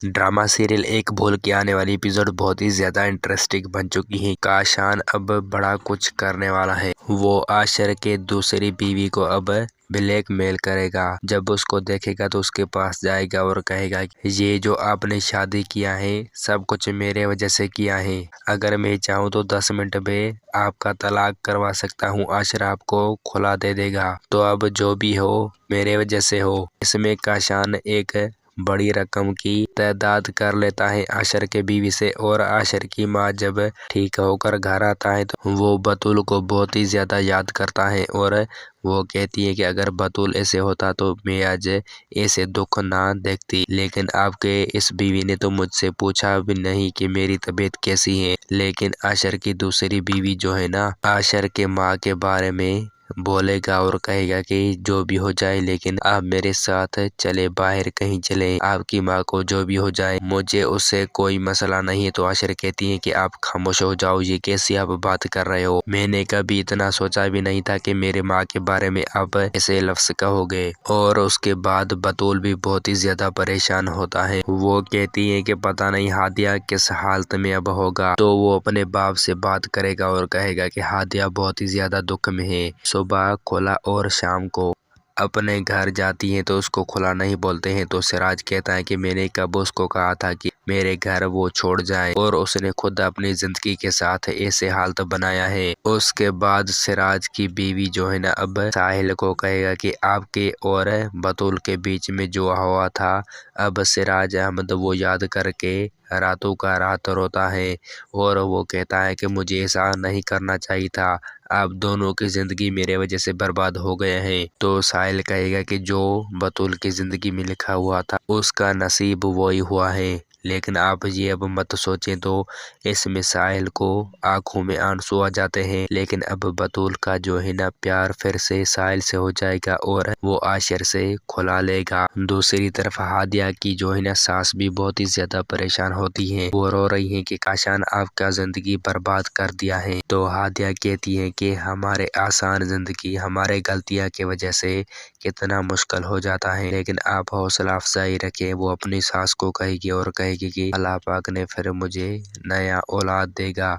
Drama serial एक भूल के आने वाली एपिसोड बहुत ही ज्यादा इंटरेस्टिंग बन चुकी है। काशान अब बड़ा कुछ करने वाला है। वो आशर के दूसरी बीवी को अब ब्लैकमेल करेगा। जब उसको देखेगा तो उसके पास जाएगा और कहेगा ये जो आपने शादी किया है सब कुछ मेरे वजह से किया है। अगर मैं चाहूँ तो 10 मिनट में आपका तलाक करवा सकता हूँ। आशर आपको खुला दे देगा। तो अब जो भी हो मेरे वजह से हो। इसमें काशान एक बड़ी रकम की तादाद कर लेता है आशर के बीवी से। और आशर की माँ जब ठीक होकर घर आता है तो वो बतूल को बहुत ही ज्यादा याद करता है और वो कहती है कि अगर बतूल ऐसे होता तो मैं आज ऐसे दुख ना देखती। लेकिन आपके इस बीवी ने तो मुझसे पूछा भी नहीं कि मेरी तबीयत कैसी है। लेकिन आशर की दूसरी बीवी जो है ना, आशर के माँ के बारे में बोलेगा और कहेगा कि जो भी हो जाए लेकिन आप मेरे साथ चले, बाहर कहीं चले। आपकी माँ को जो भी हो जाए मुझे उससे कोई मसला नहीं है। तो आशर कहती है कि आप खामोश हो जाओ, ये कैसी आप बात कर रहे हो। मैंने कभी इतना सोचा भी नहीं था कि मेरे माँ के बारे में आप ऐसे लफ्ज कहोगे। और उसके बाद बतूल भी बहुत ही ज्यादा परेशान होता है। वो कहती है कि पता नहीं हादिया किस हालत में अब होगा। तो वो अपने बाप से बात करेगा और कहेगा कि हादिया बहुत ही ज्यादा दुख में है। सुबह खुला और शाम को अपने घर जाती है तो उसको खुला नहीं बोलते हैं। तो सिराज कहता है कि मैंने कब उसको कहा था कि मेरे घर वो छोड़ जाए, और उसने खुद अपनी जिंदगी के साथ ऐसे हालत बनाया है। उसके बाद सिराज की बीवी जो है ना अब साहिल को कहेगा कि आपके और बतूल के बीच में जो हुआ था, अब सिराज अहमद वो याद करके रातों का रात रोता है और वो कहता है कि मुझे ऐसा नहीं करना चाहिए था। आप दोनों की जिंदगी मेरे वजह से बर्बाद हो गए हैं। तो साहिल कहेगा कि जो बतूल की जिंदगी में लिखा हुआ था उसका नसीब वही हुआ है। लेकिन आप ये अब मत सोचें। तो इसमें साहिल को आंखों में आंसू आ जाते हैं। लेकिन अब बतूल का जो है ना प्यार फिर से साहिल से हो जाएगा और वो आशर से खुला लेगा। दूसरी तरफ हादिया की जो है ना सास भी बहुत ही ज्यादा परेशान होती है। वो रो रही है कि काशान आपका जिंदगी बर्बाद कर दिया है। तो हादिया कहती है कि हमारे आसान जिंदगी हमारे गलतियां की वजह से कितना मुश्किल हो जाता है। लेकिन आप हौसला अफजाई रखें। वो अपनी सास को कहेगी और कहेगी कि अल्लाह पाक ने फिर मुझे नया औलाद देगा।